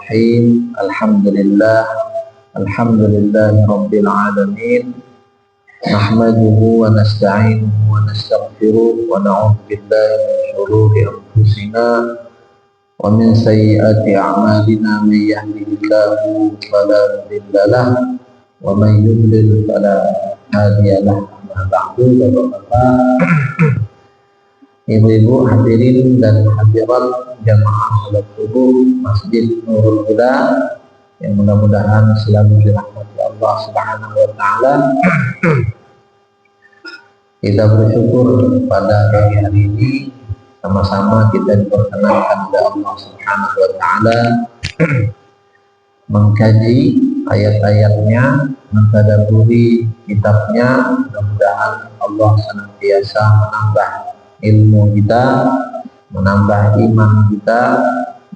Bismillahirrahmanirrahim. Alhamdulillahi rabbil alamin. Nahmaduhu wa nasta'inuhu wa nastaghfiruh wa na'udzu billahi min shururi anfusina wa min sayyiati a'malina. May yahdihillahu fala mudilla lahu wa may yudlil fala hadiya lahu. Ba'du, Bapak-bapak, Ibu-ibu hadirin dan hadirat jamaah salat subuh Masjid Nurul Huda yang mudah-mudahan selalu dirahmati Allah Subhanahu wa taala. Kita bersyukur pada pagi hari ini sama-sama kita diperkenankan oleh Allah Subhanahu wa taala mengkaji ayat-ayatnya, mentadabburi kitabnya. Mudah-mudahan Allah senantiasa menambah ilmu kita, menambah iman kita,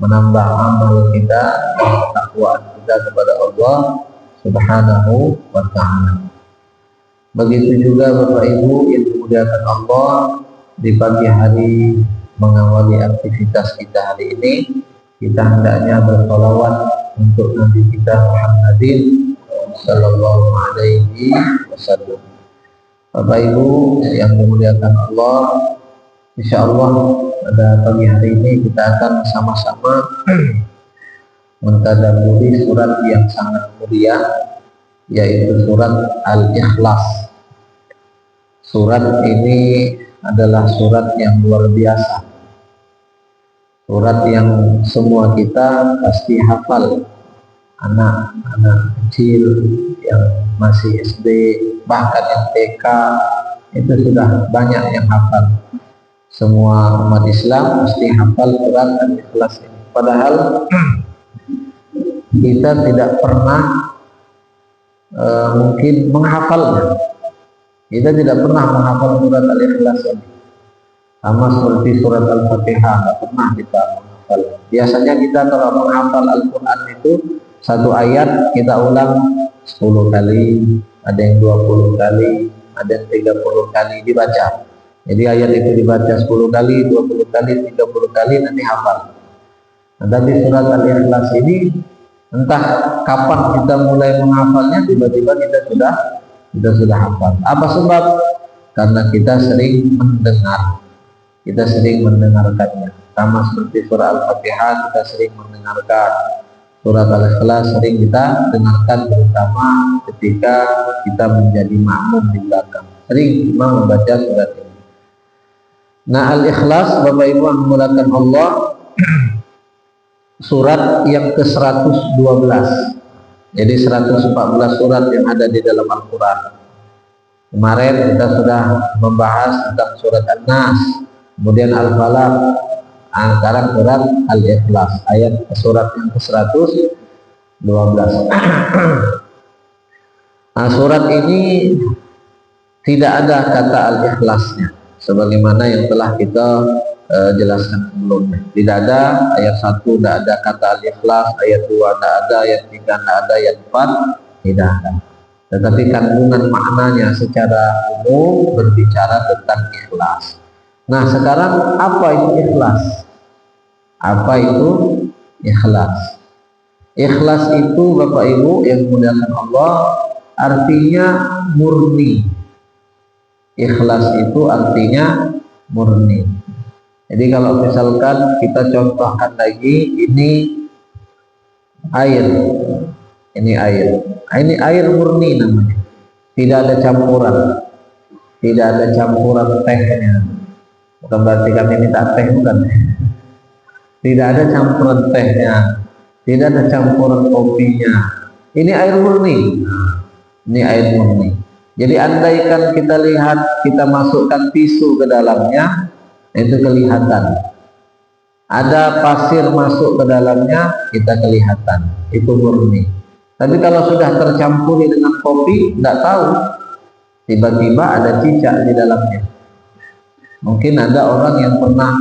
menambah amal kita, dan ketakwaan kita kepada Allah Subhanahu wa ta'ala. Begitu juga Bapak Ibu yang dimuliakan Allah, di pagi hari mengawali aktivitas kita hari ini, kita hendaknya bersolawat untuk Nabi kita Muhammadin sallallahu alaihi wasallam. Bapak Ibu yang dimuliakan Allah, insya Allah pada pagi hari ini kita akan sama-sama mentadabburi surat yang sangat mulia, yaitu surat Al-Ikhlas. Surat ini adalah surat yang luar biasa, surat yang semua kita pasti hafal. Anak-anak kecil yang masih SD, bahkan yang TK, itu sudah banyak yang hafal. Semua umat Islam mesti hafal surat Al-Ikhlas ini. Padahal kita tidak pernah mungkin menghafalnya. Kita tidak pernah menghafal surat Al-Ikhlas ini. Sama seperti surat Al-Fatihah, tidak pernah kita menghafal. Biasanya kita kalau menghafal Al-Quran itu satu ayat kita ulang 10 kali, ada yang 20 kali, ada yang 30 kali dibaca. Jadi ayat itu dibaca 10 kali, 20 kali, 30 kali, nanti hafal. Nah, tapi surat Al-Ikhlas ini entah kapan kita mulai menghafalnya, tiba-tiba kita sudah hafal. Apa sebab? Karena kita sering mendengar, kita sering mendengarkannya. Sama seperti surah Al-Fatihah, kita sering mendengarkan. Surat Al-Ikhlas sering kita dengarkan, terutama ketika kita menjadi makmum di belakang. Sering imam membaca surat ini. Nah, Al-Ikhlas, Bapak Ibu yang dimuliakan Allah, surat yang ke-112. Jadi 114 surat yang ada di dalam Al-Quran. Kemarin kita sudah membahas tentang surat An-Nas, kemudian Al-Falaq, sekarang surat Al-Ikhlas, surat yang ke-112. Nah, surat ini tidak ada kata Al-Ikhlasnya, sebagaimana yang telah kita jelaskan sebelumnya. Tidak ada ayat 1, tidak ada kata Al-Ikhlas, ayat 2 tidak ada, ayat 3 tidak ada, ayat 4 tidak ada. Tetapi kandungan maknanya secara umum berbicara tentang ikhlas. Nah, sekarang apa itu ikhlas? Apa itu ikhlas? Ikhlas itu Bapak Ibu yang dimuliakan Allah, artinya murni. Ikhlas itu artinya murni. Jadi kalau misalkan kita contohkan lagi, ini air, ini air murni namanya. Tidak ada campuran, tidak ada campuran tehnya. Bukan berarti kami minta teh, bukan. Tidak ada campuran tehnya, tidak ada campuran kopinya. Ini air murni. Ini air murni. Jadi andaikan kita lihat, kita masukkan tisu ke dalamnya, itu kelihatan. Ada pasir masuk ke dalamnya, kita kelihatan. Itu murni. Tapi kalau sudah tercampuri dengan kopi, tidak tahu. Tiba-tiba ada cicak di dalamnya. Mungkin ada orang yang pernah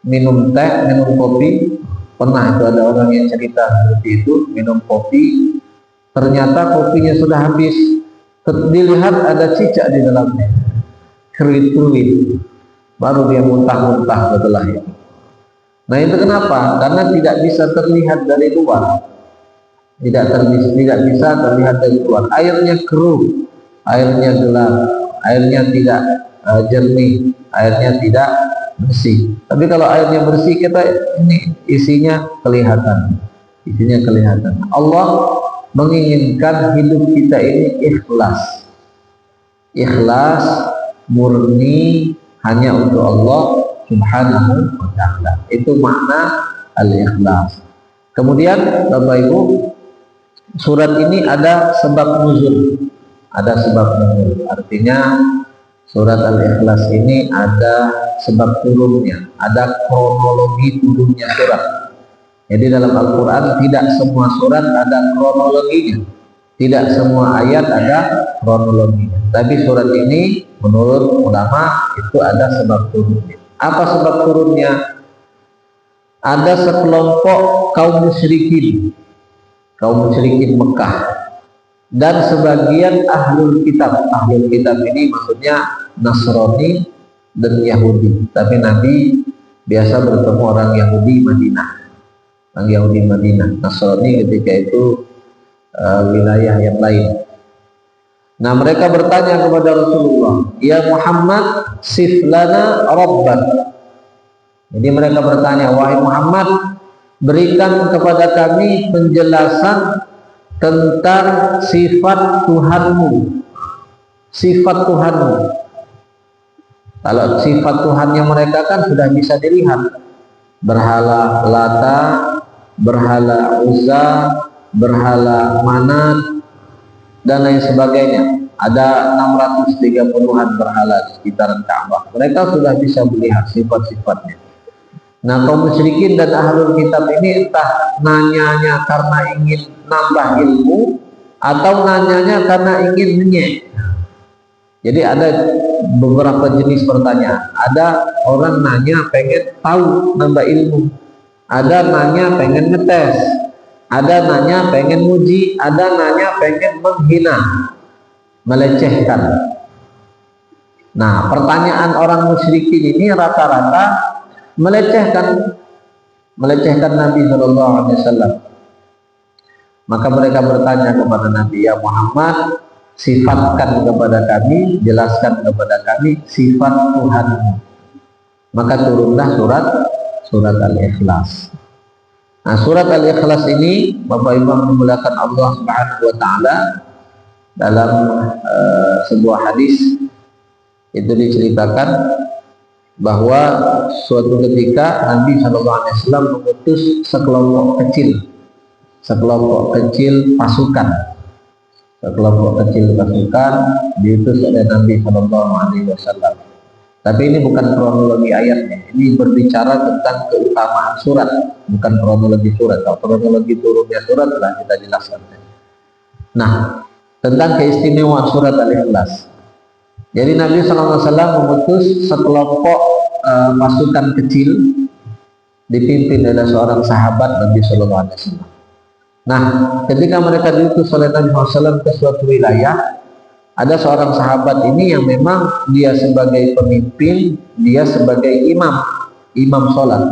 minum teh, minum kopi. Pernah itu ada orang yang cerita seperti itu, minum kopi, ternyata kopinya sudah habis, dilihat ada cicak di dalamnya, keruit-keruit, baru dia muntah-muntah setelah itu. Nah itu kenapa? Karena tidak bisa terlihat dari luar, tidak bisa terlihat dari luar. Airnya keruh, airnya gelap, airnya tidak jernih, airnya tidak bersih. Tapi kalau airnya bersih, kita ini isinya kelihatan, Allah menginginkan hidup kita ini ikhlas, murni, hanya untuk Allah Subhanahu wa ta'ala. Itu makna al-ikhlas. Kemudian Bapak Ibu, surat ini ada sebab nuzul. Artinya surat al-ikhlas ini ada sebab turunnya, ada kronologi turunnya surat. Jadi dalam Al-Quran tidak semua surat ada kronologinya, tidak semua ayat ada kronologinya. Tapi surat ini menurut ulama itu ada sebab turunnya. Apa sebab turunnya? Ada sekelompok kaum musyrikin Mekah dan sebagian ahlul kitab. Ahlul kitab ini maksudnya Nasrani dan Yahudi. Tapi Nabi biasa bertemu orang Yahudi Madinah. Nasrani ketika itu wilayah yang lain. Nah, mereka bertanya kepada Rasulullah, "Ya Muhammad, sif lana rabbak." Jadi mereka bertanya, "Wahai Muhammad, berikan kepada kami penjelasan tentang sifat Tuhanmu." Kalau sifat Tuhannya mereka kan sudah bisa dilihat. Berhala Lata, berhala Uzza, berhala Manat, dan lain sebagainya. Ada 630-an berhala di sekitaran Ka'bah. Mereka sudah bisa melihat sifat-sifatnya. Nah, kaum musyrikin dan ahlul kitab ini entah nanyanya karena ingin nambah ilmu atau nanyanya karena ingin menyek. Jadi ada beberapa jenis pertanyaan. Ada orang nanya pengen tahu, nambah ilmu. Ada nanya pengen ngetes, ada nanya pengen muji, ada nanya pengen menghina, melecehkan. Nah, pertanyaan orang musyrikin ini rata-rata melecehkan Nabi Shallallahu Alaihi Wasallam. Maka mereka bertanya kepada Nabi, "Ya Muhammad, sifatkan kepada kami, jelaskan kepada kami sifat Tuhanmu." Maka turunlah surat Al-Ikhlas. Nah, surat Al-Ikhlas ini Bapak Ibu memuliakan Allah Subhanahu wa taala, dalam sebuah hadis itu diceritakan bahwa suatu ketika Nabi Shallallahu Alaihi Wasallam mengutus sekelompok kecil pasukan diutus oleh Nabi Shallallahu Alaihi Wasallam. Tapi ini bukan kronologi ayatnya, ini berbicara tentang keutamaan surat, bukan kronologi surat. Kalau kronologi turunnya surat telah kita jelaskan. Nah, tentang keistimewaan surat Al-Ikhlas. Jadi Nabi SAW mengutus sekelompok pasukan kecil dipimpin oleh seorang sahabat Nabi SAW. Nah, ketika mereka diutus oleh Nabi SAW ke suatu wilayah, ada seorang sahabat ini yang memang dia sebagai pemimpin, dia sebagai imam sholat.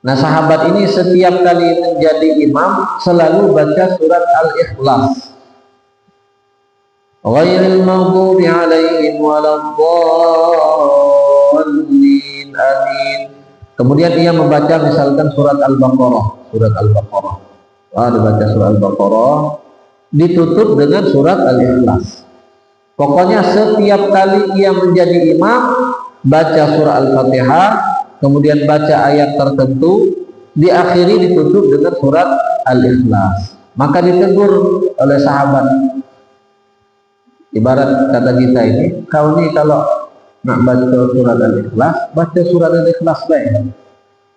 Nah, sahabat ini setiap kali menjadi imam selalu baca surat Al-Ikhlas. Ghairil maghdubi alaihim waladdallin, amin. Kemudian ia membaca misalkan surat Al-Baqarah. Dibaca surat Al-Baqarah, ditutup dengan surat Al-Ikhlas. Pokoknya setiap kali ia menjadi imam, baca surah Al-Fatihah, kemudian baca ayat tertentu, diakhiri ditutup dengan surat Al-Ikhlas. Maka ditegur oleh sahabat. Ibarat kata kita ini, kau ini kalau nak baca surat Al-Ikhlas, baca surat Al-Ikhlas baik.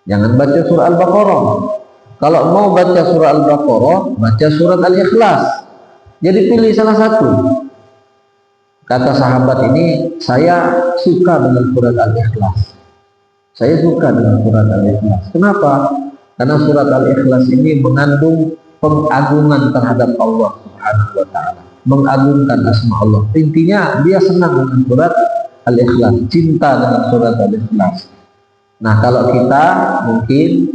Jangan baca surah Al-Baqarah. Kalau mau baca surah Al-Baqarah, baca surat Al-Ikhlas. Jadi pilih salah satu. Kata sahabat ini, saya suka dengan surat Al-Ikhlas. Kenapa? Karena surat Al-Ikhlas ini mengandung pengagungan terhadap Allah Subhanahu wa taala, mengagungkan asma Allah. Intinya dia senang dengan surat Al-Ikhlas, cinta dengan surat Al-Ikhlas. Nah, kalau kita mungkin,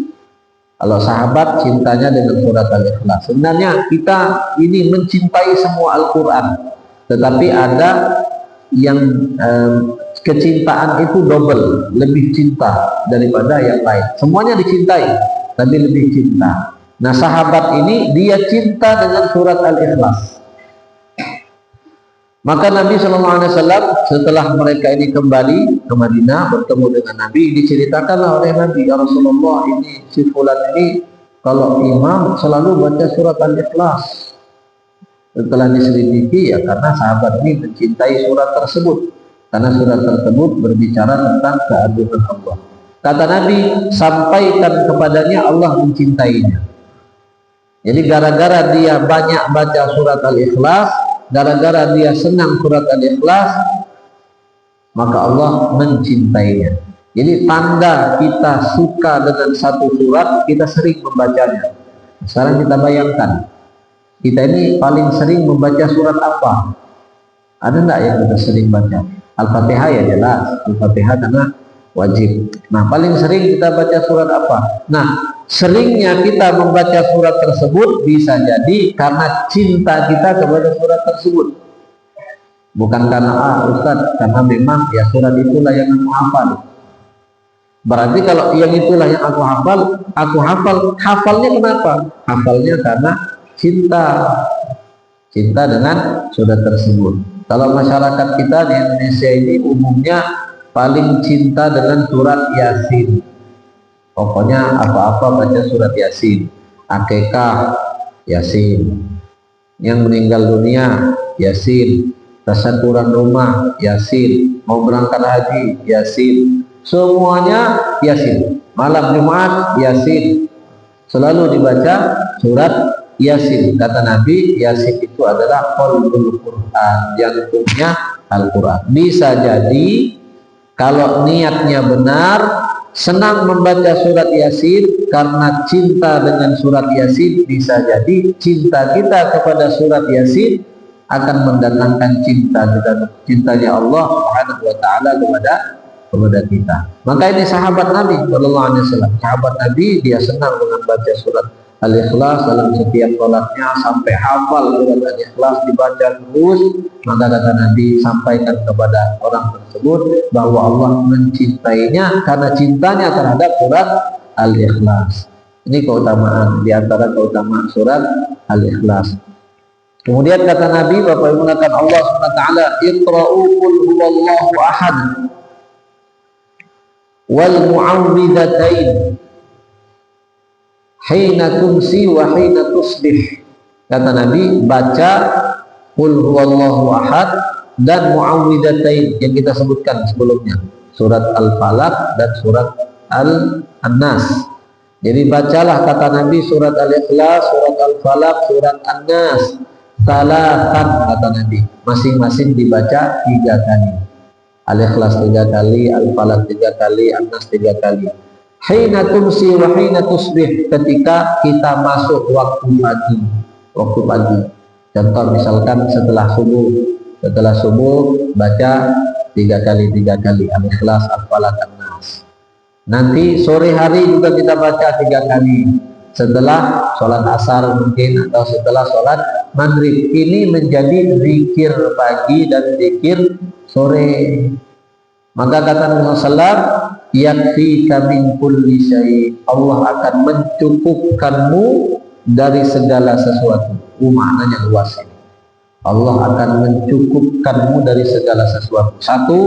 kalau sahabat cintanya dengan surat Al-Ikhlas. Sebenarnya kita ini mencintai semua Al-Quran, tetapi ada yang kecintaan itu double, lebih cinta daripada yang lain. Semuanya dicintai, tapi lebih cinta. Nah, sahabat ini dia cinta dengan surat Al-Ikhlas. Maka Nabi SAW setelah mereka ini kembali ke Madinah bertemu dengan Nabi, diceritakanlah oleh Nabi, ya Rasulullah, ini si fulan ini kalau imam selalu baca surat Al-Ikhlas. Setelah diselidiki, ya karena sahabat ini mencintai surat tersebut, karena surat tersebut berbicara tentang keagungan Allah. Kata Nabi, sampaikan kepadanya Allah mencintainya. Jadi gara-gara dia banyak baca surat Al-Ikhlas, gara-gara dia senang surat Al-Ikhlas, maka Allah mencintainya. Jadi tanda kita suka dengan satu surat, kita sering membacanya. Sekarang kita bayangkan, kita ini paling sering membaca surat apa? Ada enggak yang kita sering baca? Al-Fatihah ya jelas, Al-Fatihah karena wajib. Nah, paling sering kita baca surat apa? Nah, seringnya kita membaca surat tersebut bisa jadi karena cinta kita kepada surat tersebut. Bukan karena Ustaz, karena memang ya surat itulah yang aku hafal. Berarti kalau yang itulah yang aku hafal, hafalnya kenapa? Hafalnya karena cinta dengan surat tersebut. Kalau masyarakat kita di Indonesia ini umumnya paling cinta dengan surat Yasin. Pokoknya apa-apa baca surat Yasin. Akikah Yasin, yang meninggal dunia Yasin, tasyakuran rumah Yasin, mau berangkat haji Yasin, semuanya Yasin. Malam Jumat Yasin, selalu dibaca surat Yasin. Kata Nabi, Yasin itu adalah qalbul Quran, jantungnya Al-Quran. Bisa jadi kalau niatnya benar, senang membaca surat Yasin karena cinta dengan surat Yasin, bisa jadi cinta kita kepada surat Yasin akan mendatangkan cintanya Allah Subhanahu wa taala kepada kita. Maka ini sahabat Nabi sallallahu alaihi wasallam. Sahabat Nabi dia senang dengan baca surat Al-Ikhlas dalam setiap sholatnya sampai hafal surat Al-Ikhlas dibaca terus. Maka kata Nabi, sampaikan kepada orang tersebut bahwa Allah mencintainya karena cintanya terhadap surat Al-Ikhlas. Ini keutamaan, diantara keutamaan surat Al-Ikhlas. Kemudian kata Nabi, Bapak Ibu mengatakan Allah SWT, Iqra'u qul huwallahu ahad wal mu'awwidhatain hina tumsi wa hina tusbih. Kata Nabi, baca qul huwallahu ahad dan mu'awwidhatain yang kita sebutkan sebelumnya, surat Al-Falaq dan surat Al-Nas. Jadi bacalah kata Nabi surat Al-Ikhlas, surat Al-Falaq, surat An-Nas salatan, kata Nabi, masing-masing dibaca 3 kali. Al-Ikhlas 3 kali, Al-Falaq 3 kali, An-Nas 3 kali. Hina tumsi wa hina tusbih, ketika kita masuk waktu pagi. Contoh misalkan setelah subuh baca 3 kali Al-Ikhlas, Al-Falaq, An-Nas. Nanti sore hari juga kita baca 3 kali setelah sholat asar mungkin, atau setelah sholat maghrib. Ini menjadi zikir pagi dan zikir sore. Maka kata Nabi SAW, yakfika min kulli syai', Allah akan mencukupkanmu dari segala sesuatu. Maknanya luas ini. Allah akan mencukupkanmu dari segala sesuatu. Satu,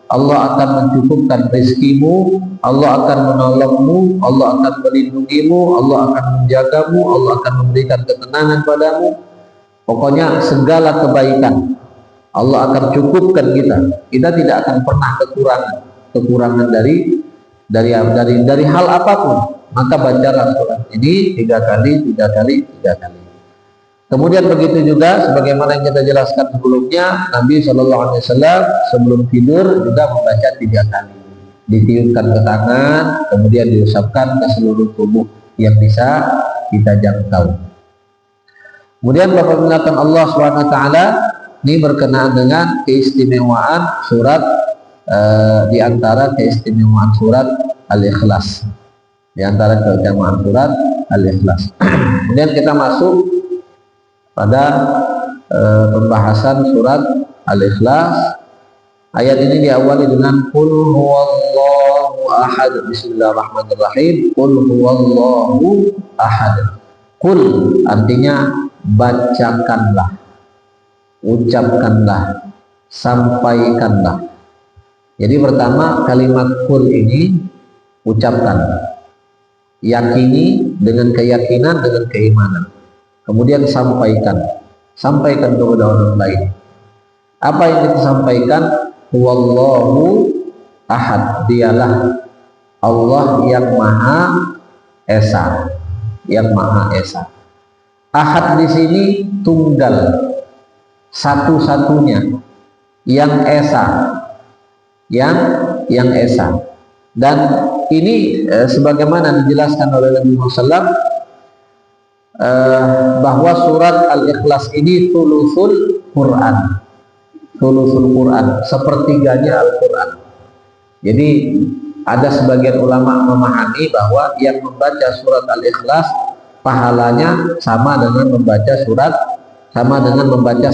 Allah akan mencukupkan rezekimu, Allah akan menolongmu, Allah akan melindungimu, Allah akan menjagamu, Allah akan memberikan ketenangan padamu. Pokoknya segala kebaikan Allah akan cukupkan kita. Kita tidak akan pernah kekurangan dari hal apapun. Maka bacalah surat ini 3 kali. Kemudian begitu juga sebagaimana yang kita jelaskan sebelumnya, Nabi SAW sebelum tidur juga membaca 3 kali. Ditiupkan ke tangan, kemudian diusapkan ke seluruh tubuh yang bisa kita jangkau. Kemudian Bapak mengatakan Allah SWT, ini berkenaan dengan keistimewaan surat, di antara keistimewaan surat Al-Ikhlas. Di antara keutamaan surat Al-Ikhlas. Kemudian kita masuk pada pembahasan surat Al-Ikhlas. Ayat ini diawali dengan Qul huwallahu ahad. Bismillahirrahmanirrahim. Qul huwallahu ahad. Qul artinya bacakanlah, ucapkanlah, sampaikanlah. Jadi pertama kalimat qul ini ucapkan, yakini dengan keyakinan, dengan keimanan. Kemudian sampaikan kepada orang lain. Apa yang kita sampaikan? Huwallahu ahad, dialah Allah yang Maha Esa, yang Maha Esa. Ahad di sini tunggal, satu-satunya, yang esa, yang esa. Dan ini sebagaimana dijelaskan oleh Nabi Muhammad bahwa surat Al-Ikhlas ini thuluthul Quran, sepertiganya Al-Quran. Jadi ada sebagian ulama memahami bahwa yang membaca surat Al-Ikhlas pahalanya sama dengan membaca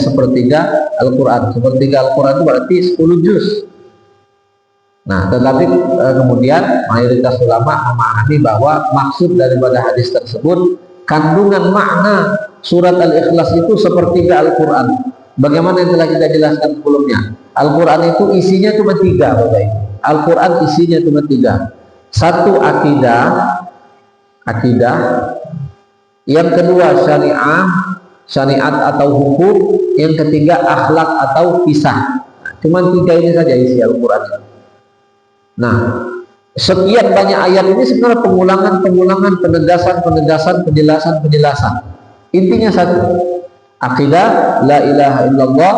sepertiga Al-Quran. Sepertiga Al-Quran itu berarti 10 juz. Nah, tetapi kemudian mayoritas ulama memahami bahwa maksud daripada hadis tersebut, kandungan makna surat Al-Ikhlas itu sepertiga Al-Quran. Bagaimana yang telah kita jelaskan sebelumnya, Al-Quran itu isinya cuma 3, Bapak. Al-Quran isinya cuma 3. Satu akidah, yang kedua syariat atau hukum, yang ketiga akhlak atau kisah. Cuma 3 ini saja isi Al-Quran. Nah, sekian banyak ayat ini sebenarnya pengulangan, penegasan, penjelasan. Intinya satu, akidah, la ilaha illallah,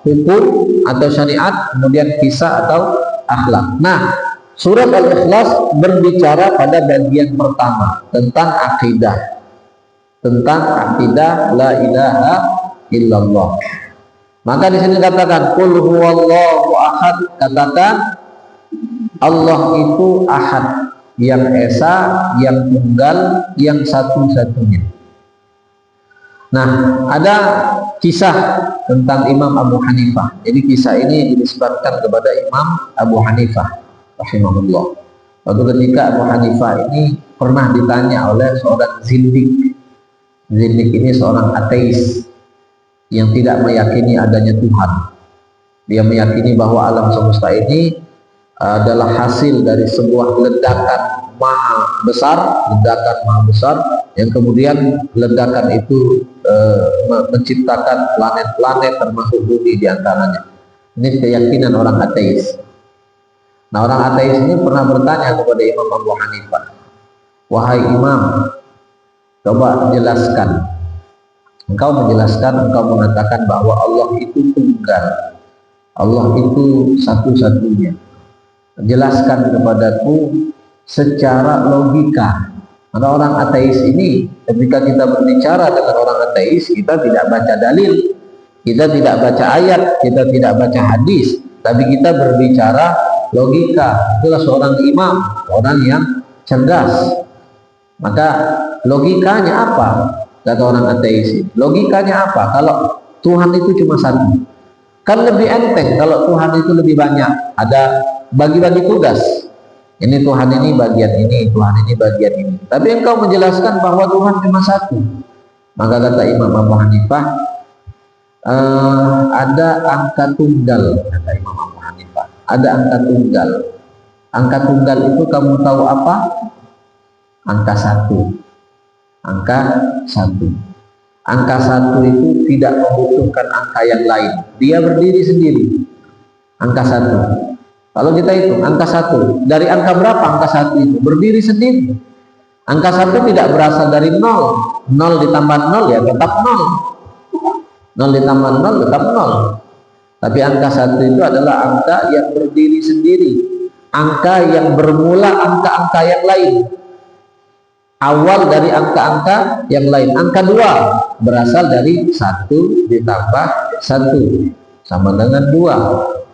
hukum atau syariat, kemudian kisah atau akhlak. Nah, surat Al-Ikhlas berbicara pada bagian pertama tentang akidah, la ilaha illallah. Maka di sini katakan qul huwallahu ahad, katakan Allah itu ahad, yang esa, yang tunggal, yang satu-satunya. Nah, ada kisah tentang Imam Abu Hanifah. Jadi kisah ini dinisbatkan kepada Imam Abu Hanifah rahimahullah. Waktu ketika Abu Hanifah ini pernah ditanya oleh seorang zindik. Zindik ini seorang ateis yang tidak meyakini adanya Tuhan. Dia meyakini bahwa alam semesta ini adalah hasil dari sebuah ledakan maha besar, yang kemudian ledakan itu menciptakan planet-planet termasuk bumi diantaranya. Ini keyakinan orang ateis. Nah, orang ateis ini pernah bertanya kepada Imam Abu Hanifah, wahai Imam, coba jelaskan. Engkau mengatakan bahwa Allah itu tunggal, Allah itu satu-satunya. Jelaskan kepadaku secara logika. Karena orang ateis ini, ketika kita berbicara dengan orang ateis, kita tidak baca dalil, kita tidak baca ayat, kita tidak baca hadis, tapi kita berbicara logika. Itulah seorang imam, orang yang cerdas. Maka logikanya apa? Kata orang ateis, logikanya apa? Kalau Tuhan itu cuma satu, kan lebih enteng. Kalau Tuhan itu lebih banyak, ada bagi-bagi tugas. Ini Tuhan ini bagian ini, Tuhan ini bagian ini. Tapi engkau menjelaskan bahwa Tuhan cuma satu. Maka kata Imam Abu Hanifah, ada angka tunggal. Kata Imam Abu Hanifah, ada angka tunggal. Angka tunggal itu kamu tahu apa? Angka 1. Angka 1. Angka 1 itu tidak membutuhkan angka yang lain. Dia berdiri sendiri. Angka 1. Kalau kita hitung angka 1, dari angka berapa angka 1 itu? Berdiri sendiri. Angka 1 tidak berasal dari 0. 0 ditambah 0 ya tetap 0. 0 ditambah 0 tetap 0. Tapi angka 1 itu adalah angka yang berdiri sendiri. Angka yang bermula angka-angka yang lain. Awal dari angka-angka yang lain. Angka 2 berasal dari 1 ditambah 1 sama dengan 2.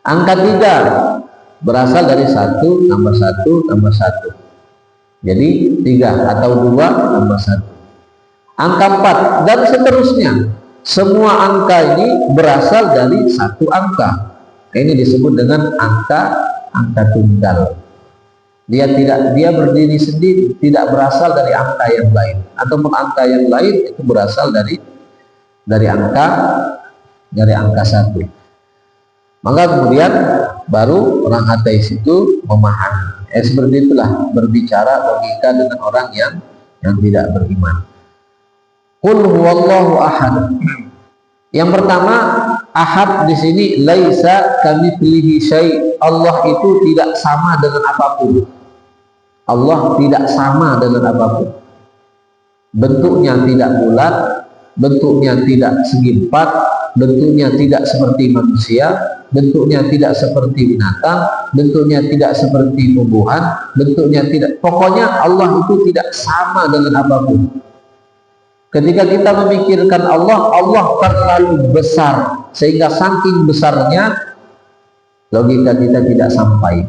Angka 3 berasal dari 1 tambah 1 tambah 1. Jadi 3 atau 2 tambah 1. Angka 4 dan seterusnya. Semua angka ini berasal dari satu angka. Ini disebut dengan angka tunggal. Dia berdiri sendiri, tidak berasal dari angka yang lain. Ataupun angka yang lain itu berasal dari angka 1. Maka kemudian baru orang ateis itu memahami. Seperti itulah berbicara logika dengan orang yang tidak beriman. Qul huwallahu ahad. Yang pertama, ahad di sini laisa kamitslihi syai'. Allah itu tidak sama dengan apapun. Allah tidak sama dengan apapun. Bentuknya tidak bulat, bentuknya tidak segi empat, bentuknya tidak seperti manusia, bentuknya tidak seperti binatang, bentuknya tidak seperti tumbuhan, bentuknya tidak. Pokoknya Allah itu tidak sama dengan apapun. Ketika kita memikirkan Allah terlalu besar, sehingga saking besarnya logika kita tidak sampai.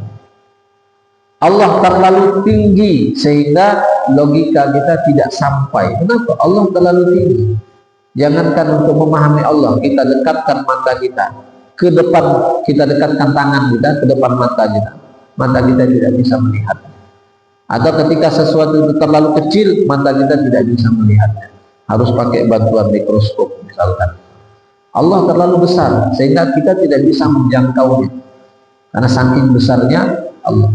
Allah terlalu tinggi sehingga logika kita tidak sampai. Kenapa? Allah terlalu tinggi. Jangankan untuk memahami Allah, kita dekatkan mata kita ke depan, kita dekatkan tangan kita ke depan mata kita tidak bisa melihat. Atau ketika sesuatu itu terlalu kecil, mata kita tidak bisa melihatnya. Harus pakai bantuan mikroskop misalkan. Allah terlalu besar sehingga kita tidak bisa menjangkaunya karena saking besarnya Allah.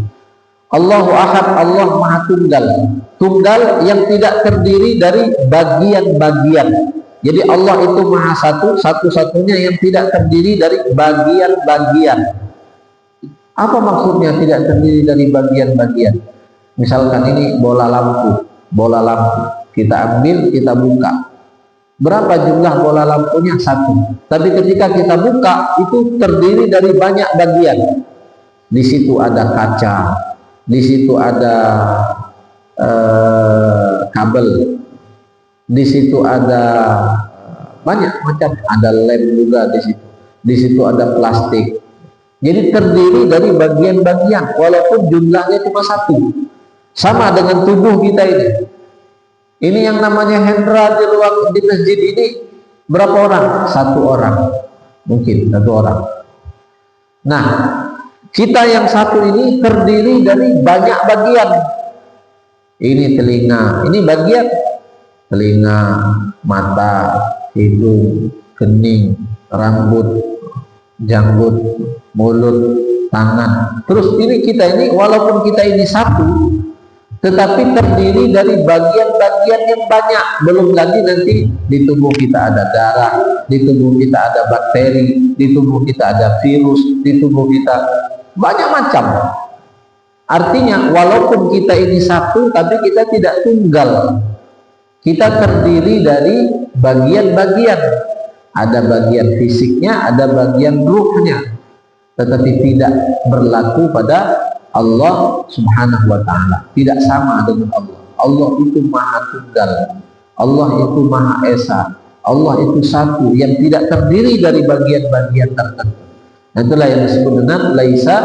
Allahu ahad, Allah maha tunggal. Tunggal yang tidak terdiri dari bagian-bagian. Jadi Allah itu maha satu, satu-satunya yang tidak terdiri dari bagian-bagian. Apa maksudnya tidak terdiri dari bagian-bagian? Misalkan ini bola lampu. Kita ambil, kita buka. Berapa jumlah bola lampunya? 1. Tapi ketika kita buka, itu terdiri dari banyak bagian. Di situ ada kaca, di situ ada kabel, di situ ada banyak macam, ada lem juga di situ. Di situ ada plastik. Jadi terdiri dari bagian-bagian, walaupun jumlahnya cuma 1. Sama dengan tubuh kita ini. Ini yang namanya Hendra di masjid ini berapa orang? 1 orang, mungkin 1 orang. Nah, kita yang 1 ini terdiri dari banyak bagian. Ini telinga, ini bagian telinga, mata, hidung, kening, rambut, janggut, mulut, tangan. Terus ini kita ini, walaupun kita ini 1, tetapi terdiri dari bagian-bagian yang banyak. Belum lagi nanti di tubuh kita ada darah, di tubuh kita ada bakteri, di tubuh kita ada virus, di tubuh kita banyak macam. Artinya walaupun kita ini 1, tapi kita tidak tunggal. Kita terdiri dari bagian-bagian. Ada bagian fisiknya, ada bagian ruhnya. Tetapi tidak berlaku pada Allah subhanahu wa ta'ala. Tidak sama dengan Allah. Allah itu maha tunggal, Allah itu maha esa, Allah itu 1 yang tidak terdiri dari bagian-bagian tertentu. Itulah yang disebut dengan laisa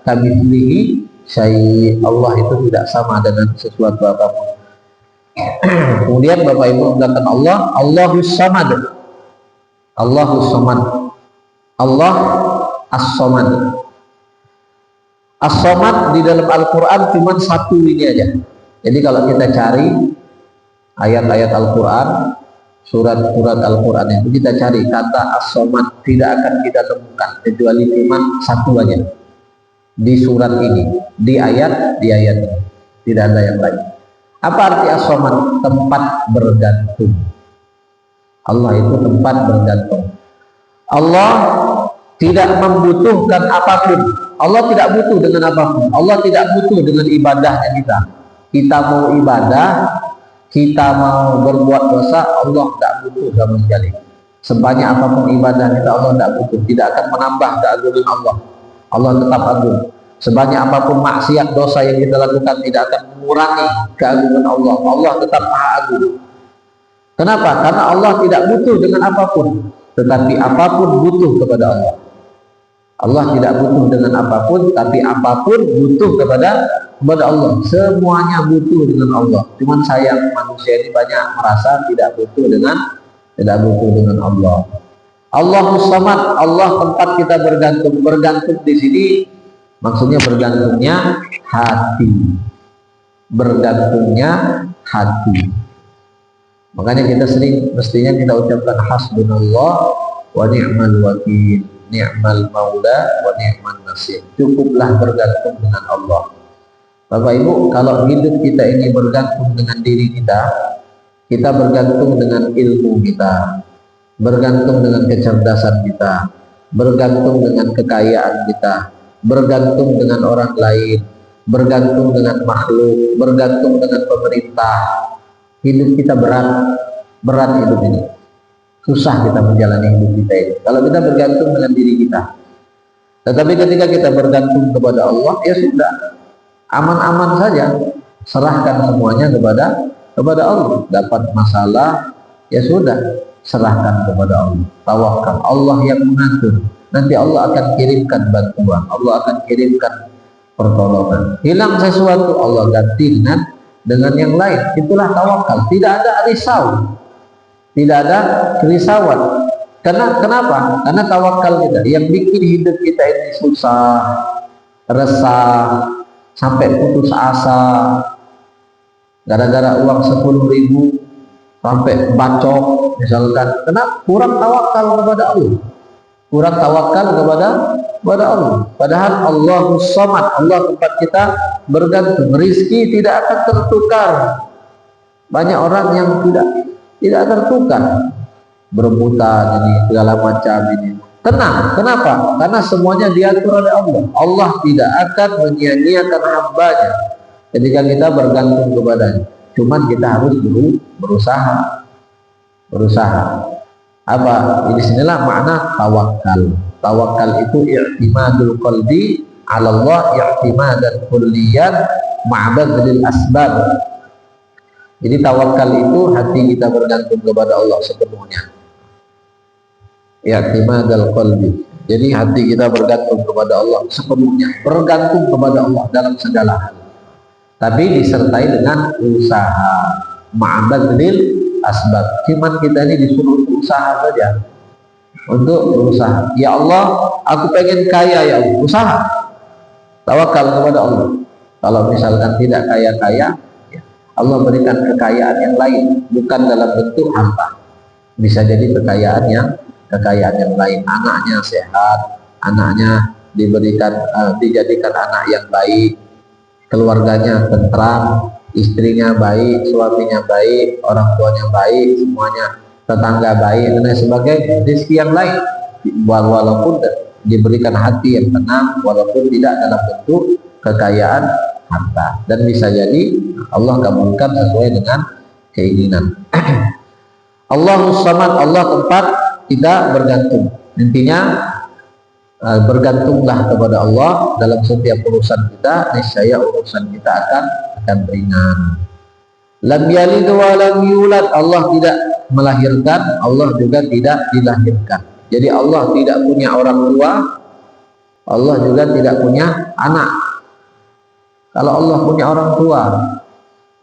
kamitslihi syai'. Allah itu tidak sama dengan sesuatu apapun. Kemudian Bapak Ibu mengatakan Allahus samad. Allahus samad. Allah as-samad. As-samad di dalam Al-Quran cuma 1 ini aja. Jadi kalau kita cari ayat-ayat Al-Quran, surat-surat Al-Quran itu, kita cari kata as-samad, tidak akan kita temukan kecuali cuma 1 aja di surat ini, di ayat ini. Tidak ada yang lain. Apa arti as-samad? Tempat bergantung. Allah itu tempat bergantung. Allah tidak membutuhkan apapun. Allah tidak butuh dengan apapun. Allah tidak butuh dengan ibadahnya kita. Kita mau ibadah, kita mau berbuat dosa, Allah tidak butuh sama sekali. Sebanyak apapun ibadah kita, Allah tidak butuh. Tidak akan menambah keagungan Allah. Allah tetap agung. Sebanyak apapun maksiat dosa yang kita lakukan, tidak akan mengurangi keagungan Allah. Allah tetap maha agung. Kenapa? Karena Allah tidak butuh dengan apapun, tetapi apapun butuh kepada Allah. Allah tidak butuh dengan apapun, tapi apapun butuh kepada Allah. Semuanya butuh dengan Allah. Cuman sayang manusia ini banyak merasa tidak butuh dengan Allah. Allahus Samad, Allah tempat kita bergantung. Bergantung di sini maksudnya bergantungnya hati. Bergantungnya hati. Makanya kita mestinya kita ucapkan hasbunallah wa ni'mal wakil, ni'mal maula wa ni'man nasir. Cukuplah bergantung dengan Allah. Bapak Ibu, kalau hidup kita ini bergantung dengan diri kita, kita bergantung dengan ilmu kita, bergantung dengan kecerdasan kita, bergantung dengan kekayaan kita, bergantung dengan orang lain, bergantung dengan makhluk, bergantung dengan pemerintah. Hidup kita berat hidup ini. Susah kita menjalani hidup kita ini kalau kita bergantung dengan diri kita. Tetapi ketika kita bergantung kepada Allah, ya sudah, aman-aman saja, serahkan semuanya kepada Allah. Dapat masalah, ya sudah, serahkan kepada Allah, tawakal. Allah yang mengatur. Nanti Allah akan kirimkan bantuan, Allah akan kirimkan pertolongan. Hilang sesuatu, Allah ganti dengan yang lain. Itulah tawakal. Tidak ada risau, tidak ada kerisauan. Kenapa? Karena tawakal kita yang bikin hidup kita ini susah, resah, sampai putus asa gara-gara uang 10.000 sampai bacok misalkan. Kenapa? Kurang tawakal kepada Allah, kurang tawakal kepada Allah. Padahal Allahus Samad, Allah tempat kita bergantung. Rizki tidak akan tertukar. Banyak orang yang tidak tertukar, berebutan ini segala macam ini. Tenang, kenapa? Karena semuanya diatur oleh Allah. Allah tidak akan menyia-nyiakan hambanya ketika kita bergantung kepadanya. Cuman kita harus berusaha. Apa? Di sinilah makna tawakal. Tawakal itu i'timadul qalbi 'ala Allah i'timadan kulliyan ma'badlil asbab. Jadi tawakal itu hati kita bergantung kepada Allah sepenuhnya. I'timadul qalbi. Jadi hati kita bergantung kepada Allah sepenuhnya, bergantung kepada Allah dalam segala hal. Tapi disertai dengan usaha, ma'badlil asbab. Cuman kita ini disuruh untuk usaha saja, untuk berusaha. Ya Allah, aku pengen kaya ya Allah, usaha, tawakal kepada Allah. Kalau misalkan tidak kaya-kaya, ya Allah berikan kekayaan yang lain, bukan dalam bentuk harta. Bisa jadi kekayaan yang lain. Anaknya sehat, anaknya dijadikan anak yang baik, keluarganya tentram, istrinya baik, suaminya baik, orang tuanya baik, semuanya, tetangga baik, dan lain sebagainya. Rezeki yang lain, walaupun diberikan hati yang tenang, walaupun tidak dalam bentuk kekayaan harta. Dan bisa jadi Allah kabulkan sesuai dengan keinginan. Allahus Samad, Allah tempat kita bergantung. Intinya bergantunglah kepada Allah dalam setiap urusan kita, niscaya urusan kita akan ringan. Lam yalid wa lam yulad, Allah tidak melahirkan, Allah juga tidak dilahirkan. Jadi Allah tidak punya orang tua, Allah juga tidak punya anak. Kalau Allah punya orang tua,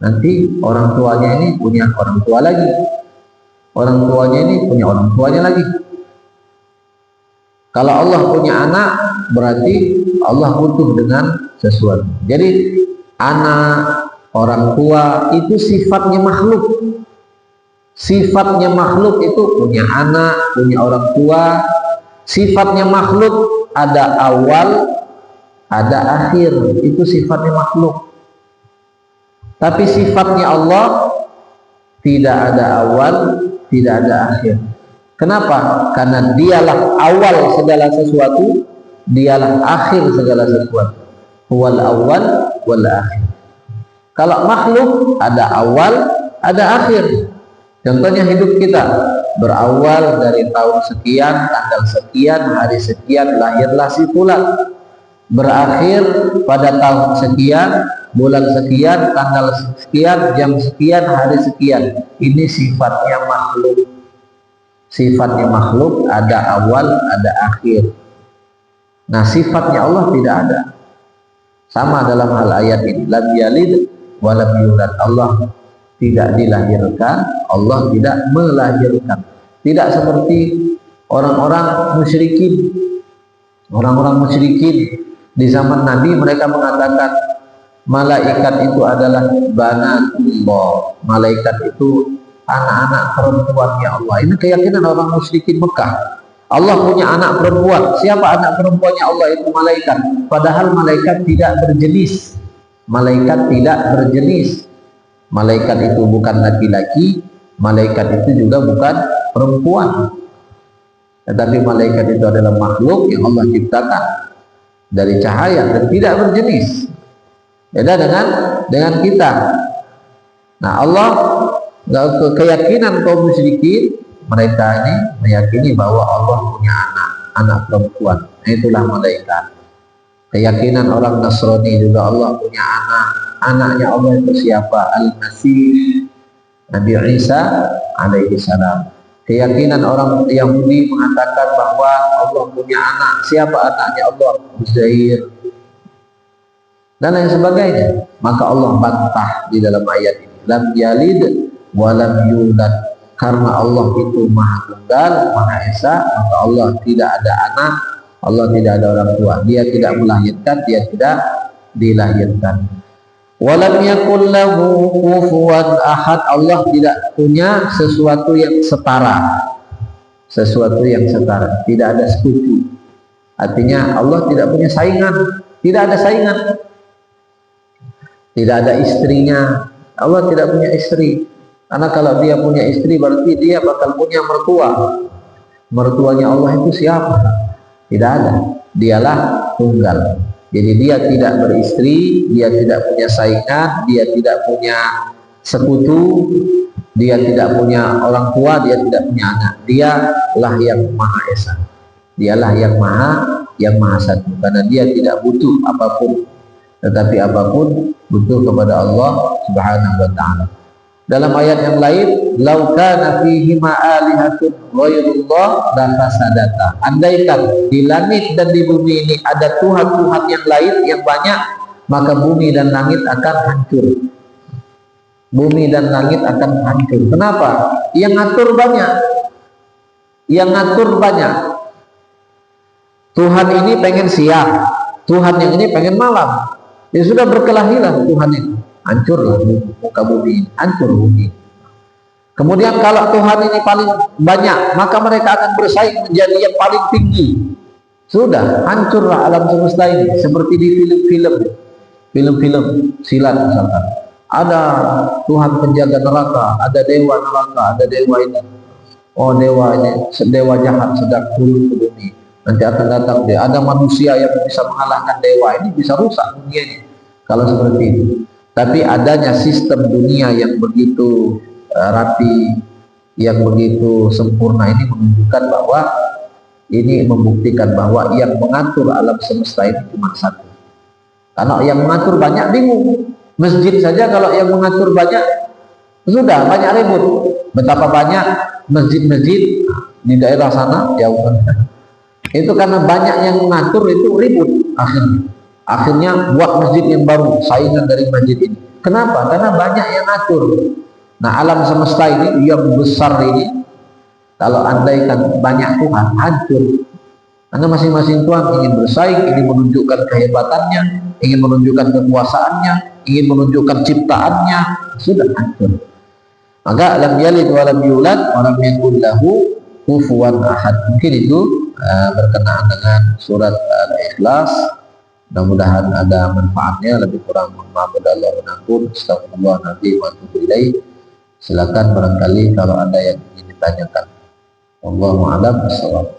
nanti orang tuanya ini punya orang tua lagi, orang tuanya ini punya orang tuanya lagi. Kalau Allah punya anak, berarti Allah butuh dengan sesuatu. Jadi anak, orang tua itu sifatnya makhluk. Sifatnya makhluk itu punya anak, punya orang tua. Sifatnya makhluk ada awal, ada akhir. Itu sifatnya makhluk. Tapi sifatnya Allah tidak ada awal, tidak ada akhir. Kenapa? Karena dialah awal segala sesuatu, dialah akhir segala sesuatu. Huwal awal wal akhir. Kalau makhluk ada awal, ada akhir. Contohnya hidup kita berawal dari tahun sekian, tanggal sekian, hari sekian, lahirlah si fulan. Berakhir pada tahun sekian, bulan sekian, tanggal sekian, jam sekian, hari sekian. Ini sifatnya makhluk. Sifatnya makhluk ada awal, ada akhir. Nah, sifatnya Allah tidak ada. Sama dalam hal ayat ini, lam yalid wa lam yulad. Allah tidak dilahirkan, Allah tidak melahirkan. Tidak seperti orang-orang musyrikin. Orang-orang musyrikin di zaman Nabi, mereka mengatakan malaikat itu adalah banatullah. Malaikat itu anak-anak perempuannya Allah. Ini keyakinan orang musyrikin Mekah. Allah punya anak perempuan. Siapa anak perempuannya Allah? Itu malaikat. Padahal malaikat tidak berjenis. Malaikat tidak berjenis. Malaikat itu bukan laki-laki, malaikat itu juga bukan perempuan. Tetapi malaikat itu adalah makhluk yang Allah ciptakan dari cahaya dan tidak berjenis. Beda dengan kita. Nah, Allah, keyakinan kaum musyrikin, mereka ini meyakini bahwa Allah punya anak perempuan. Nah, itulah malaikat. Keyakinan orang Nasrani juga Allah punya anak. Anaknya Allah itu siapa? Al-Masih, Nabi Isa alaihi salam. Keyakinan orang Yahudi mengatakan bahwa Allah punya anak. Siapa anaknya Allah? Uzair dan lain sebagainya. Maka Allah bantah di dalam ayat ini, lam yalid wa lam yulad. Karena Allah itu maha tunggal, maha esa, maka Allah tidak ada anak, Allah tidak ada orang tua. Dia tidak melahirkan, dia tidak dilahirkan. Walam yakul lahu kufuwan ahad. Allah tidak punya sesuatu yang setara. Sesuatu yang setara, tidak ada sekutu. Artinya Allah tidak punya saingan, tidak ada saingan. Tidak ada istrinya. Allah tidak punya istri. Karena kalau dia punya istri berarti dia bakal punya mertua. Mertuanya Allah itu siapa? Tidak ada. Dialah tunggal. Jadi dia tidak beristri, dia tidak punya saingan, dia tidak punya sekutu, dia tidak punya orang tua, dia tidak punya anak. Dialah yang Maha Esa. Dialah yang maha satu. Karena dia tidak butuh apapun, tetapi apapun butuh kepada Allah Subhanahu wa taala. Dalam ayat yang lain, "Lau kana fihi ma'alihatun ghairullah lafasadata." Andaikan di langit dan di bumi ini ada tuhan-tuhan yang lain yang banyak, maka bumi dan langit akan hancur. Bumi dan langit akan hancur. Kenapa? Yang ngatur banyak. Yang ngatur banyak. Tuhan ini pengen siang, Tuhan yang ini pengen malam. Ya sudah, berkelahilah Tuhan ini. Hancurlah muka bumi, hancur bumi. Kemudian kalau Tuhan ini paling banyak, maka mereka akan bersaing menjadi yang paling tinggi. Sudah, hancurlah alam semesta ini. Seperti di film-film silat misalkan. Ada Tuhan penjaga neraka, ada dewa neraka, ada dewa ini. Oh, dewa ini, dewa jahat sedang turun ke bumi. Nanti akan datang dia. Ada manusia yang bisa mengalahkan dewa ini, bisa rusak dunia ini. Kalau seperti itu. Tapi adanya sistem dunia yang begitu rapi, yang begitu sempurna ini menunjukkan bahwa ini membuktikan bahwa yang mengatur alam semesta ini cuma satu. Karena yang mengatur banyak bingung. Masjid saja kalau yang mengatur banyak sudah banyak ribut. Betapa banyak masjid-masjid di daerah sana jauh. Itu karena banyak yang mengatur, itu ribut akhirnya buat masjid yang baru, saingan dari masjid ini. Kenapa? Karena banyak yang ngatur. Nah, alam semesta ini yang besar ini, kalau andaikan banyak Tuhan, hancur. Karena masing-masing Tuhan ingin bersaing, ingin menunjukkan kehebatannya, ingin menunjukkan kekuasaannya, ingin menunjukkan ciptaannya, sudah hancur. Maka lam yalid wa lam yulad wa lam yakul lahu kufuwan ahad. Mungkin itu berkenaan dengan surat Al-Ikhlas. Mudah-mudahan ada manfaatnya. Lebih kurang mohon maaf kepada Allah dan ampun. Astagfirullah nanti wa atubu ilaih. Silakan barangkali kalau ada yang ingin ditanyakan. Wallahu a'lam bishawab.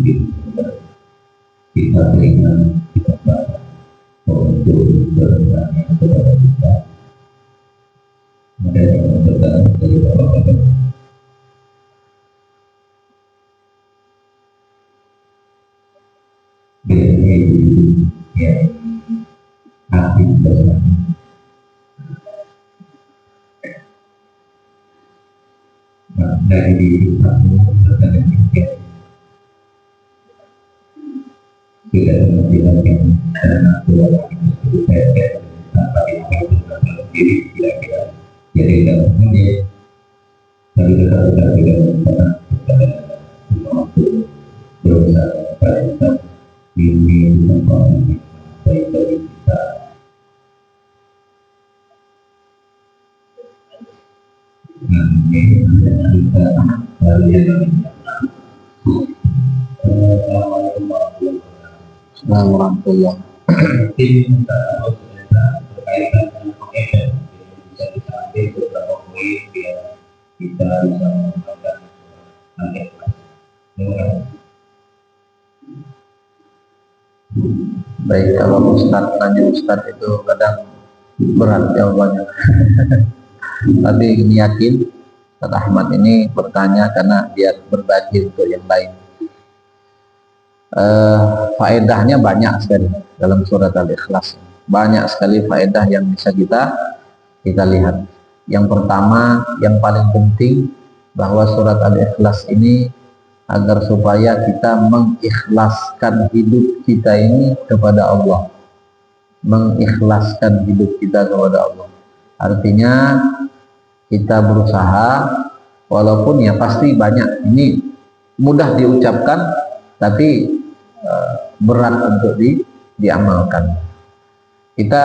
kita berikan kita baca untuk bertanya kepada kita. Mereka yang bertanya dari bapak-bapak biasanya yang hati bersama. Nah, dari diri kamu bertanya demikian tidak menghasilkan karena keluarga itu saya tanpa dilakukan diri kira-kira jadi tidak mungkin tapi tetap tidak pernah kepada waktu berusaha pada ini tempat yang baik bagi kita. Nah, ini adalah kita kalian Alhamdulillah. Mungkin kita harus berkaitan dengan pengedar bisa kita ambil beberapa poin biar kita bisa mengembangkan target. Baik, kalau Ustaz tanya Ustaz itu kadang berat jawabannya. Tapi yakin Ustaz Ahmad ini bertanya karena dia berbagi untuk yang lain. Faedahnya banyak sekali dalam surat Al-Ikhlas. Banyak sekali faedah yang bisa kita lihat. Yang pertama, yang paling penting bahwa surat Al-Ikhlas ini agar supaya kita mengikhlaskan hidup kita ini kepada Allah. Mengikhlaskan hidup kita kepada Allah. Artinya kita berusaha, walaupun ya pasti banyak ini mudah diucapkan, tapi berat untuk diamalkan. Kita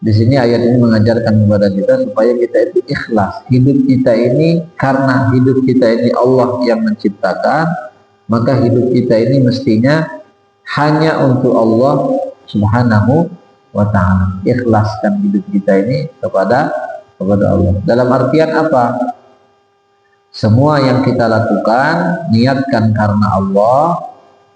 di sini ayat ini mengajarkan kepada kita supaya kita itu ikhlas. Hidup kita ini karena hidup kita ini Allah yang menciptakan, maka hidup kita ini mestinya hanya untuk Allah Subhanahu wa ta'ala. Ikhlaskan hidup kita ini kepada Allah. Dalam artian apa? Semua yang kita lakukan niatkan karena Allah.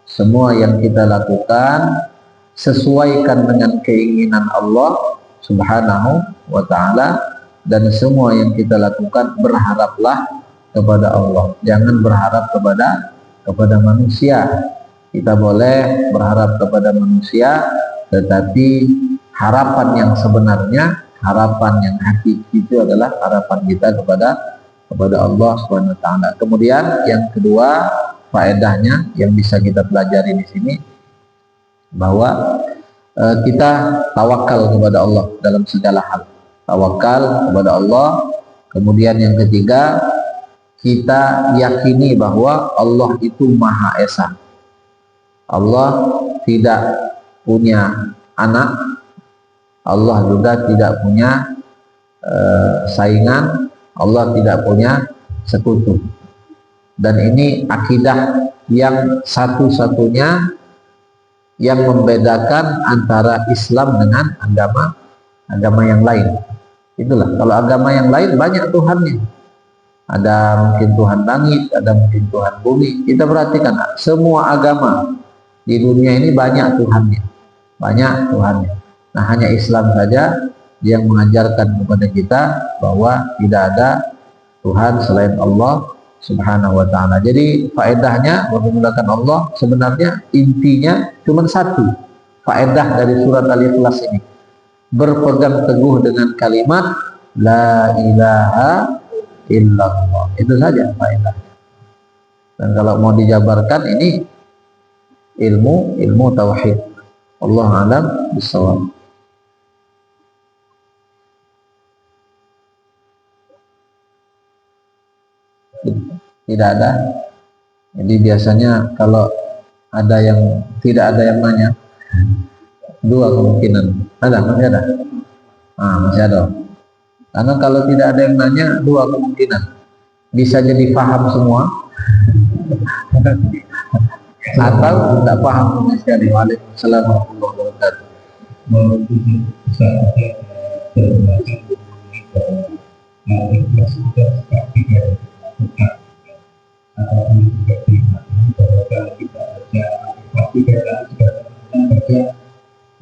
Semua yang kita lakukan sesuaikan dengan keinginan Allah Subhanahu wa ta'ala. Dan semua yang kita lakukan berharaplah kepada Allah. Jangan berharap kepada manusia. Kita boleh berharap kepada manusia, tetapi harapan yang sebenarnya, harapan yang hakiki itu adalah harapan kita kepada Allah Subhanahu wa ta'ala. Kemudian yang kedua, faedahnya yang bisa kita pelajari di sini bahwa kita tawakal kepada Allah dalam segala hal. Tawakal kepada Allah. Kemudian yang ketiga, kita yakini bahwa Allah itu Maha Esa. Allah tidak punya anak. Allah juga tidak punya saingan. Allah tidak punya sekutu. Dan ini akidah yang satu-satunya yang membedakan antara Islam dengan agama yang lain. Itulah, kalau agama yang lain banyak Tuhannya. Ada mungkin Tuhan langit, ada mungkin Tuhan bumi. Kita perhatikan, semua agama di dunia ini banyak Tuhannya. Banyak Tuhannya. Nah, hanya Islam saja yang mengajarkan kepada kita bahwa tidak ada Tuhan selain Allah Subhanahu wa ta'ala. Jadi faedahnya menggunakan Allah sebenarnya intinya cuma satu. Faedah dari surat Al-Ikhlas ini berpegang teguh dengan kalimat la ilaha illallah. Itu saja faedahnya. Dan kalau mau dijabarkan ini ilmu tauhid. Allah a'lam bishawab. Tidak ada. Jadi biasanya kalau ada yang tidak ada yang nanya, dua kemungkinan. Masih ada. Masih ada. Karena kalau tidak ada yang nanya, dua kemungkinan. Bisa jadi paham semua, atau tidak paham sama sekali. Waalaikumsalam warahmatullahi wabarakatuh.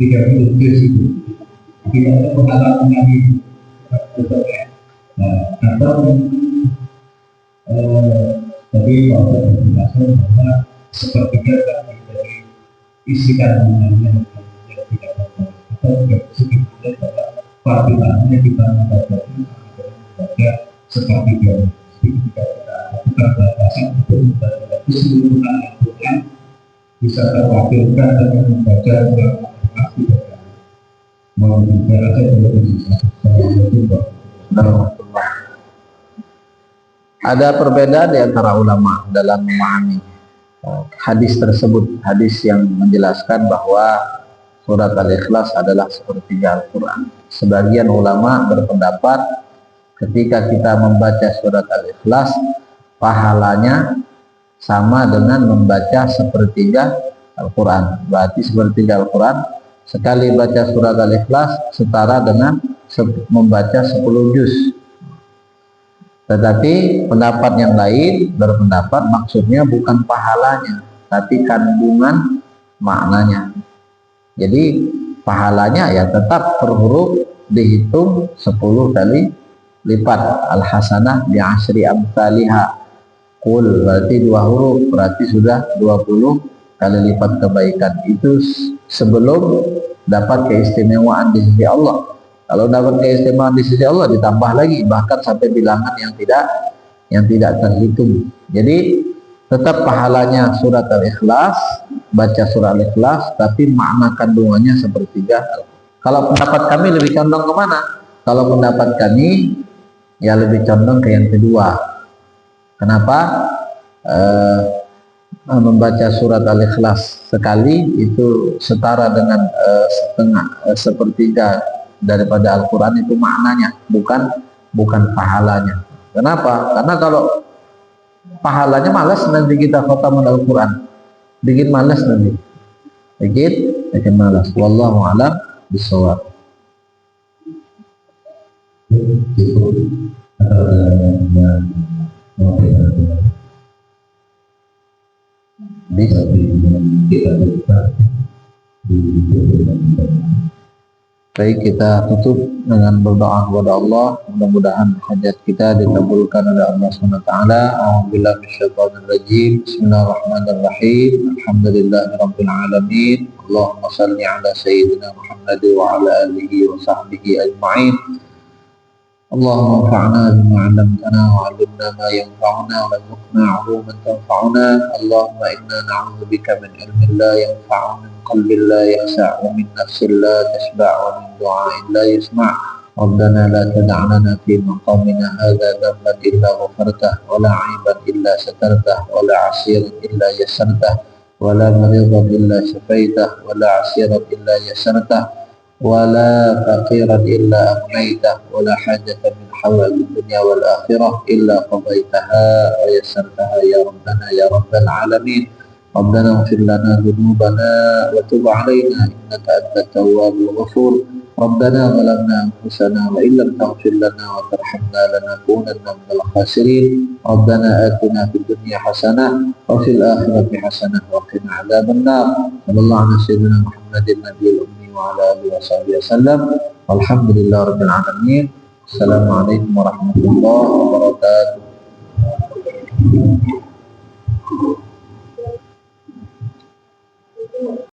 30 juz itu tidak ada pengalaman lagi nah atau tadi Pak menjelaskan bahwa sepertiga dari isi kandungannya yang tidak apa atau juga sebetulnya bahwa partilannya kita membaca sepertiga ketika kita lakukan batasan untuk membaca keseluruhan Al-Quran bisa terwakilkan dengan membaca Al-Quran tidak mau bicara saja Ada perbedaan di antara ulama dalam memahami hadis tersebut, hadis yang menjelaskan bahwa surat Al-Ikhlas adalah sepertiga Al-Quran. Sebagian ulama berpendapat ketika kita membaca surat Al-Ikhlas, pahalanya sama dengan membaca sepertiga Al-Quran. Berarti sepertiga Al-Quran, sekali baca surat Al-Ikhlas setara dengan membaca 10 juz. Tetapi pendapat yang lain berpendapat maksudnya bukan pahalanya, tapi kandungan maknanya. Jadi pahalanya ya tetap per huruf dihitung 10 kali lipat. Al-hasanah bi'asyri amsalihha. Qul berarti 2 huruf, berarti sudah 20 kali lipat kebaikan. Itu sebelum dapat keistimewaan di sisi Allah. Kalau dapat keistimewaan di sisi Allah ditambah lagi, bahkan sampai bilangan yang tidak terhitung. Jadi tetap pahalanya surat Al-Ikhlas, baca surat Al-Ikhlas, tapi makna kandungannya sepertiga. Kalau pendapat kami lebih condong kemana? Kalau pendapat kami ya lebih condong ke yang kedua. Kenapa? Membaca surat Al-Ikhlas sekali itu setara dengan sepertiga daripada Al-Quran, itu maknanya, bukan pahalanya. Kenapa? Karena kalau pahalanya malas nanti kita khatamul Al-Quran, bikin malas nanti, bikin malas. Wallahu a'lam bishawab. Bisa baik, kita tutup dengan berdoa kepada Allah. Mudah-mudahan hajat kita dikabulkan oleh Allah SWT. A'udzubillahi minasyaitonir rajim. Bismillahirrahmanirrahim. Alhamdulillahirabbil alamin. Allahumma shalli ala sayyidina Muhammad wa ala alihi wa sahbihi ajma'in. Allahumma anfa'na bima 'allamtana wa 'allimna ma yanfa'una wa warzuqna 'uluman tanfa'una. Allahumma inna na'udzubika min ilmin la yanfa'u, min qalbin la yakhsha', wa min nafsin la tashba', wa min du'a'in la yasma'. Rabbana la tad'a lana fi maqamina hadha dhanban illa ghafartah, wa la 'aiban illa satartah, wa la 'asiran illa yassartah, wa la maridan illa shafaitah, wa la 'asiran illa yassartah, ولا فقيرا إلا أغنيته، ولا حاجة من حوائج الدنيا والآخرة إلا قضيتها ويسرتها يا ربنا يا رب العالمين. ربنا اغفر لنا ذنوبنا وتب علينا إنك أنت التواب الغفور. ربنا ظلمنا أنفسنا وإن لم تغفر لنا وترحمنا لنكونن من الخاسرين. ربنا آتنا في الدنيا حسنة وفي الآخرة حسنة وقنا عذاب النار. صلى الله على سيدنا محمد النبي الأمي وعلى آله وصحبه وسلم. والحمد لله رب العالمين. السلام عليكم ورحمة الله وبركاته.